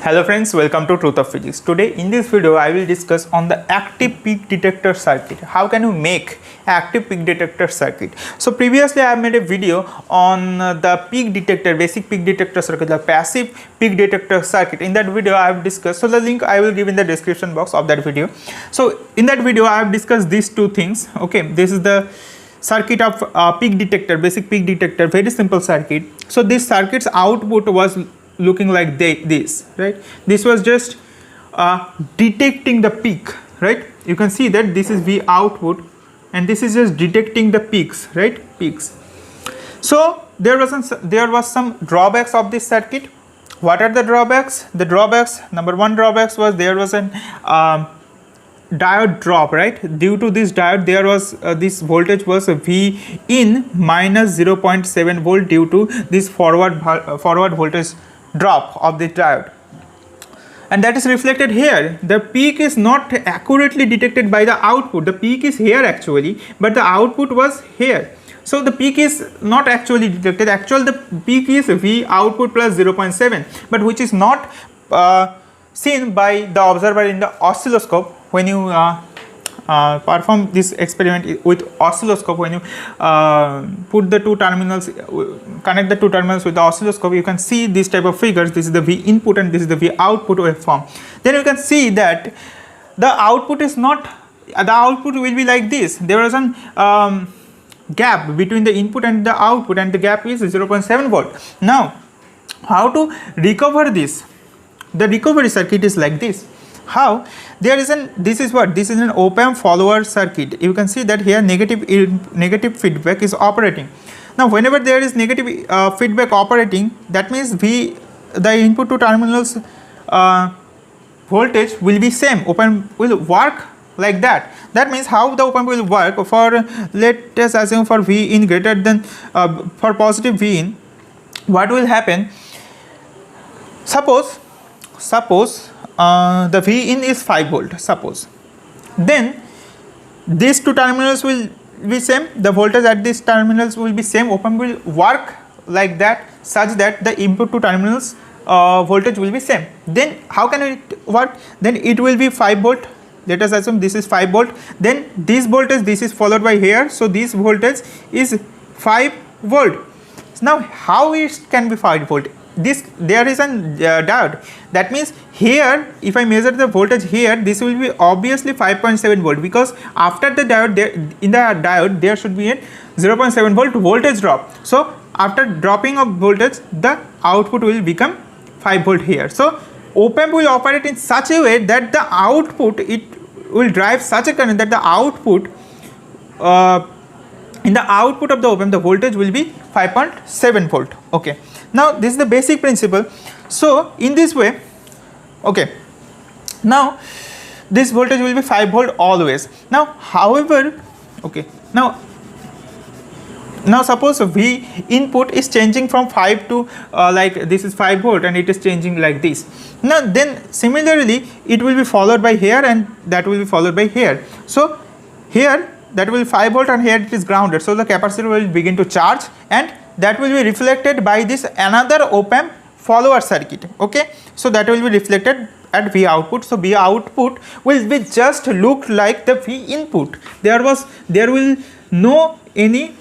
Hello friends, welcome to Truth of Physics. Today in this video I will discuss on the active peak detector circuit. How can you make active peak detector circuit? So previously I have made a video on the peak detector, basic peak detector circuit, the passive peak detector circuit. In that video I have discussed, so the link I will give in the description box of that video. So in that video I have discussed these two things. Okay, this is the circuit of peak detector, basic peak detector, very simple circuit. So this circuit's output was looking like this, right? This was just detecting the peak, right? You can see that this is V output and this is just detecting the peaks, right? Peaks. So there was some drawbacks of this circuit. What are the drawbacks? The drawbacks, number one drawbacks was there was an diode drop, right? Due to this diode there was this voltage was V in minus 0.7 volt due to this forward voltage drop of the diode, and that is reflected here. The peak is not accurately detected by the output. The peak is here actually, but the output was here. So the peak is not actually detected. Actually the peak is V output plus 0.7, but which is not seen by the observer in the oscilloscope. When you perform this experiment with oscilloscope, when you put the two terminals, connect the two terminals with the oscilloscope, you can see this type of figures. This is the V input and this is the V output waveform. Then you can see that the output is not, the output will be like this. There is an gap between the input and the output, and the gap is 0.7 volt. Now how to recover this? The recovery circuit is like this. How? There is an, this is an op-amp follower circuit. You can see that here negative feedback is operating. Now whenever there is negative feedback operating, that means the input to terminals voltage will be same. Op-amp will work like that. That means how the op-amp will work for, let us assume for V in greater than for positive V in, what will happen? Suppose the V in is 5 volt, suppose. Then these two terminals will be same, the voltage at these terminals will be same. Op-amp will work like that, such that the input to terminals voltage will be same. Then how can it work? Then it will be 5 volt. Let us assume this is 5 volt. Then this voltage, this is followed by here, so this voltage is 5 volt. Now how it can be 5 volt? There is a diode. That means here if I measure the voltage here, this will be obviously 5.7 volt, because after the diode there should be a 0.7 volt voltage drop. So after dropping of voltage, the output will become 5 volt here. So op-amp will operate in such a way that the output, it will drive such a current that the output in the output of the op-amp the voltage will be 5.7 volt. Okay, now this is the basic principle. So in this way, okay, now this voltage will be 5 volt always. Now however, okay, now suppose V input is changing from 5 to like this is 5 volt and it is changing like this. Now then similarly it will be followed by here and that will be followed by here. So here that will be 5 volt and here it is grounded. So the capacitor will begin to charge and that will be reflected by this another op-amp follower circuit. Okay, so that will be reflected at V output. So V output will be just look like the V input. There will no any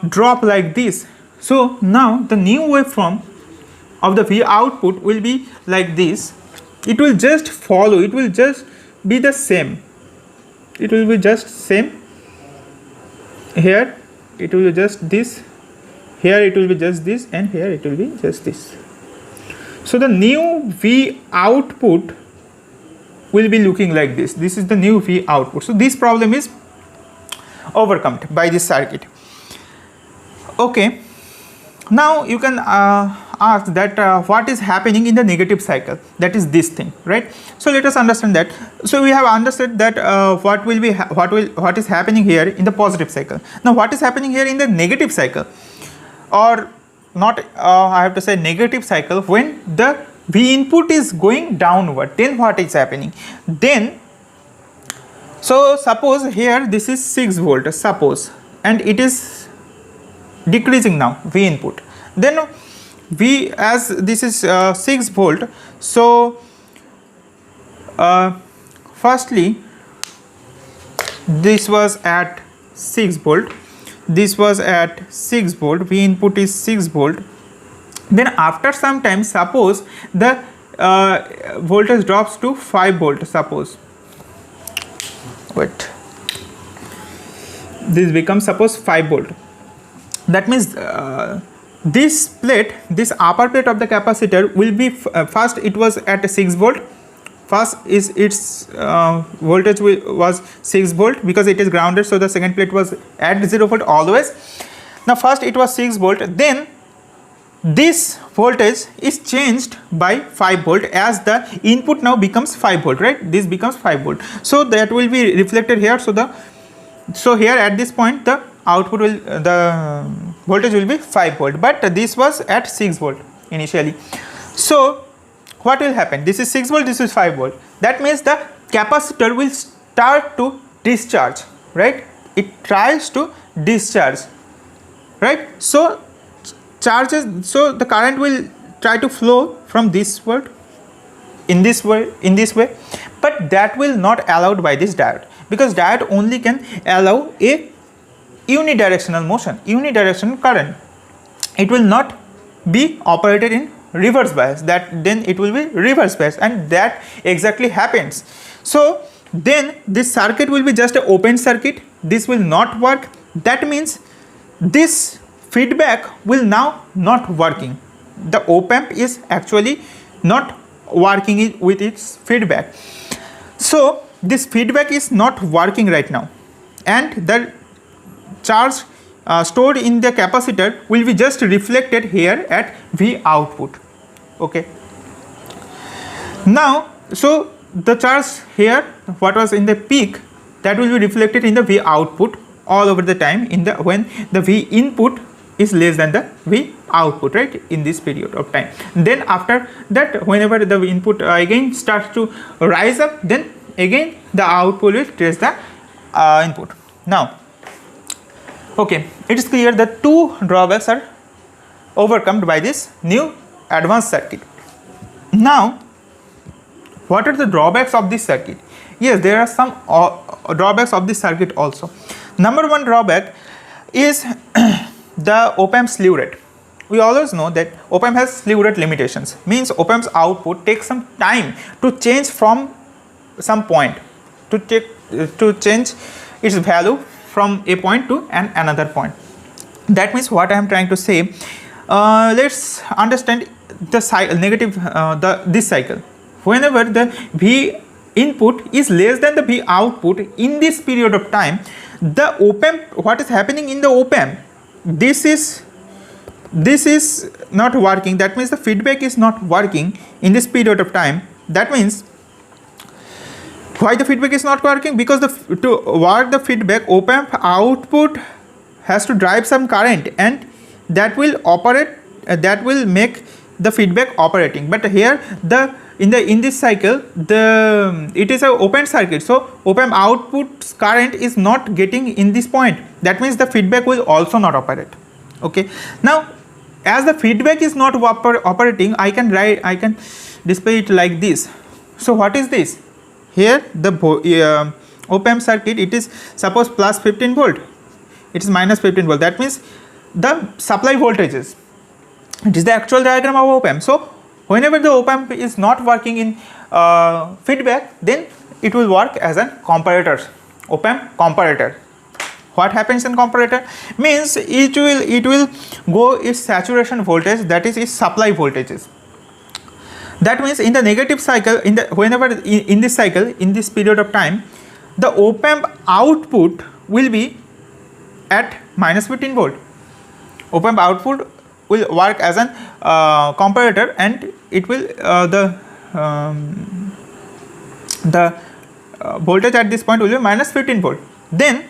drop like this. So now the new waveform of the V output will be like this. It will just follow, it will just be the same. It will be just same. Here it will be just this, here it will be just this, and here it will be just this. So the new V output will be looking like this. This is the new V output. So this problem is overcome by this circuit. Okay, now you can ask that what is happening in the negative cycle, that is this thing, right? So let us understand that. So we have understood that what is happening here in the positive cycle. Now what is happening here in the negative cycle, or not I have to say negative cycle, when the V input is going downward, then what is happening? Then so suppose here this is 6 volt, suppose, and it is decreasing now V input. Then V, as this is 6 volt, so firstly this was at 6 volt, this was at 6 volt, V input is 6 volt. Then after some time, suppose the voltage drops to 5 volt, suppose, wait, this becomes suppose 5 volt. That means this plate, this upper plate of the capacitor will be first it was at 6 volt, first is its voltage was 6 volt because it is grounded, so the second plate was at 0 volt always. Now first it was 6 volt, then this voltage is changed by 5 volt as the input now becomes 5 volt, right? This becomes 5 volt, so that will be reflected here. So here at this point the output will the voltage will be 5 volt, but this was at 6 volt initially. So what will happen? This is 6 volt, this is 5 volt. That means the capacitor will start to discharge, right? It tries to discharge, right? So charges, so the current will try to flow from this word in this way, but that will not allowed by this diode, because diode only can allow a unidirectional motion, unidirectional current. It will not be operated in reverse bias, that then it will be reverse bias, and that exactly happens. So then this circuit will be just an open circuit, this will not work. That means this feedback will now not working, the op-amp is actually not working with its feedback. So this feedback is not working right now, and the charge stored in the capacitor will be just reflected here at V output. Okay, now so the charge here what was in the peak, that will be reflected in the V output all over the time in the when the V input is less than the V output, right, in this period of time. Then after that, whenever the input again starts to rise up, then again the output will trace the input. Now okay, it is clear that two drawbacks are overcome by this new advanced circuit. Now what are the drawbacks of this circuit? Yes, there are some drawbacks of this circuit also. Number one drawback is the op-amp slew rate. We always know that op-amp has slew rate limitations, means op-amp's output takes some time to change from some point, to change its value from a point to another point. That means what I am trying to say, let's understand the negative this cycle. Whenever the V input is less than the V output in this period of time, the op-amp, what is happening in the op-amp, this is not working. That means the feedback is not working in this period of time. That means why the feedback is not working? Because to work the feedback, op-amp output has to drive some current, and that will operate, that will make the feedback operating. But here in this cycle it is a open circuit, so op-amp output current is not getting in this point. That means the feedback will also not operate. Okay, now as the feedback is not operating, I can display it like this. So what is this? Here the op-amp circuit, it is suppose plus 15 volt, it is minus 15 volt. That means the supply voltages, it is the actual diagram of op-amp. So whenever the op-amp is not working in feedback, then it will work as a comparator, op-amp comparator. What happens in comparator? Means it will go its saturation voltage, that is its supply voltages. That means in the negative cycle, whenever in this cycle, in this period of time, the op-amp output will be at minus 15 volt. Op-amp output will work as an comparator, and it will the voltage at this point will be minus 15 volt. Then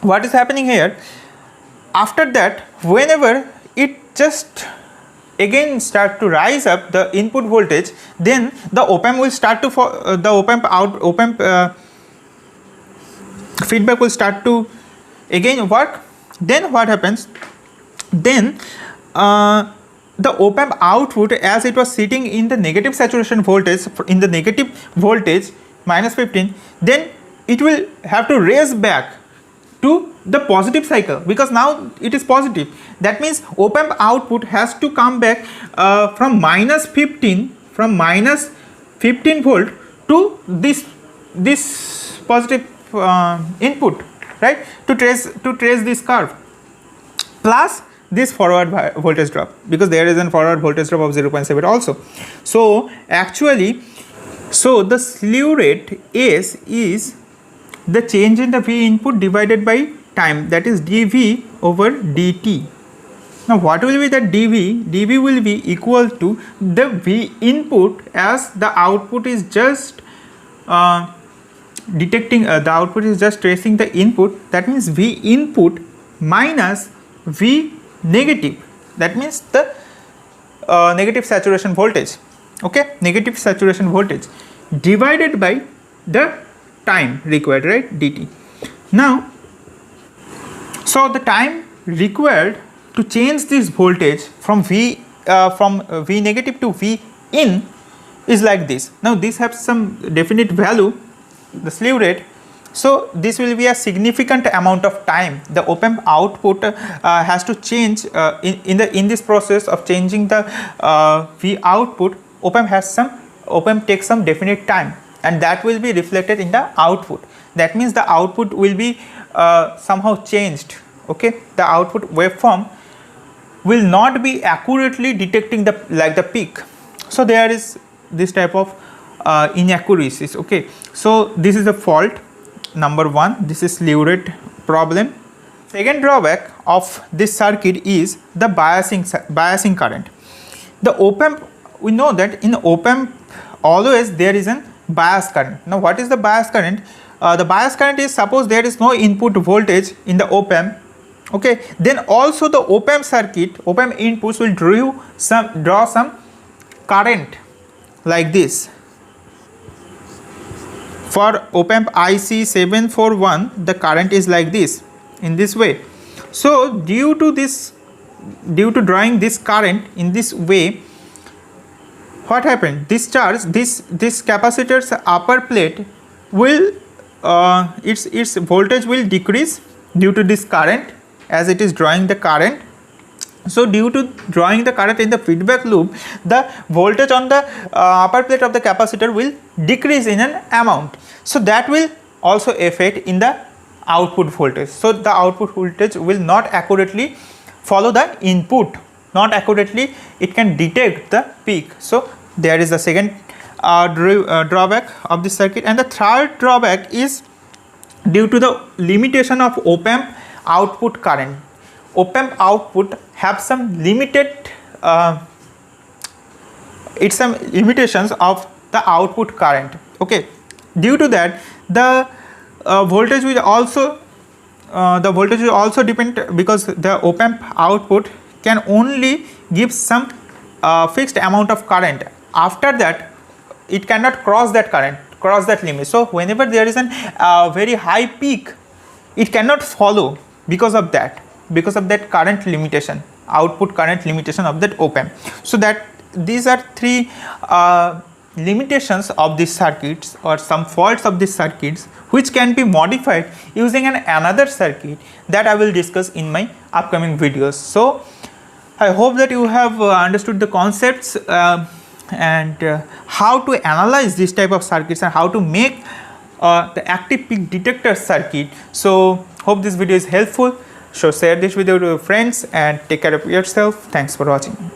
what is happening here? After that, whenever it just again start to rise up the input voltage, then the op-amp will start to the op-amp feedback will start to again work. Then what happens? Then the op-amp output, as it was sitting in the negative saturation voltage, in the negative voltage minus 15, then it will have to raise back to the positive cycle, because now it is positive. That means op-amp output has to come back from minus 15 volt to this positive input, right, to trace this curve, plus this forward voltage drop, because there is a forward voltage drop of 0.7 also. So actually, so the slew rate S is the change in the V input divided by time, that is dV over dt. Now what will be the dV? dV will be equal to the V input, as the output is just detecting the output is just tracing the input. That means V input minus V negative, that means the negative saturation voltage, okay, negative saturation voltage divided by the time required, right, dt. Now, so the time required to change this voltage from V negative to V in is like this. Now this has some definite value, the slew rate. So this will be a significant amount of time the op-amp output has to change in this process of changing the V output. op-amp takes some definite time, and that will be reflected in the output. That means the output will be somehow changed, okay. The output waveform will not be accurately detecting the peak. So there is this type of inaccuracies, okay. So this is the fault number one. This is slew rate problem. Second drawback of this circuit is the biasing current. The op-amp, we know that in op-amp always there is a bias current. Now what is the bias current? The bias current is, suppose there is no input voltage in the op-amp, okay, then also the op-amp circuit, op-amp inputs will draw some current like this. For op-amp IC 741, the current is like this, in this way. So due to drawing this current in this way, what happened? This charge, this capacitor's upper plate will its voltage will decrease due to this current, as it is drawing the current. So due to drawing the current in the feedback loop, the voltage on the upper plate of the capacitor will decrease in an amount. So that will also affect in the output voltage. So the output voltage will not accurately follow the input, not accurately it can detect the peak. So there is the second drawback of this circuit. And the third drawback is due to the limitation of op-amp output current. Op-amp output have some limited some limitations of the output current, okay. Due to that, the voltage will also depend, because the op-amp output can only give some fixed amount of current. After that, it cannot cross that limit. So whenever there is a very high peak, it cannot follow because of that current limitation, output current limitation of that op-amp. So that these are three limitations of these circuits, or some faults of these circuits, which can be modified using another circuit that I will discuss in my upcoming videos. So I hope that you have understood the concepts and how to analyze this type of circuits and how to make the active peak detector circuit. So hope this video is helpful. So share this video to your friends and take care of yourself. Thanks for watching.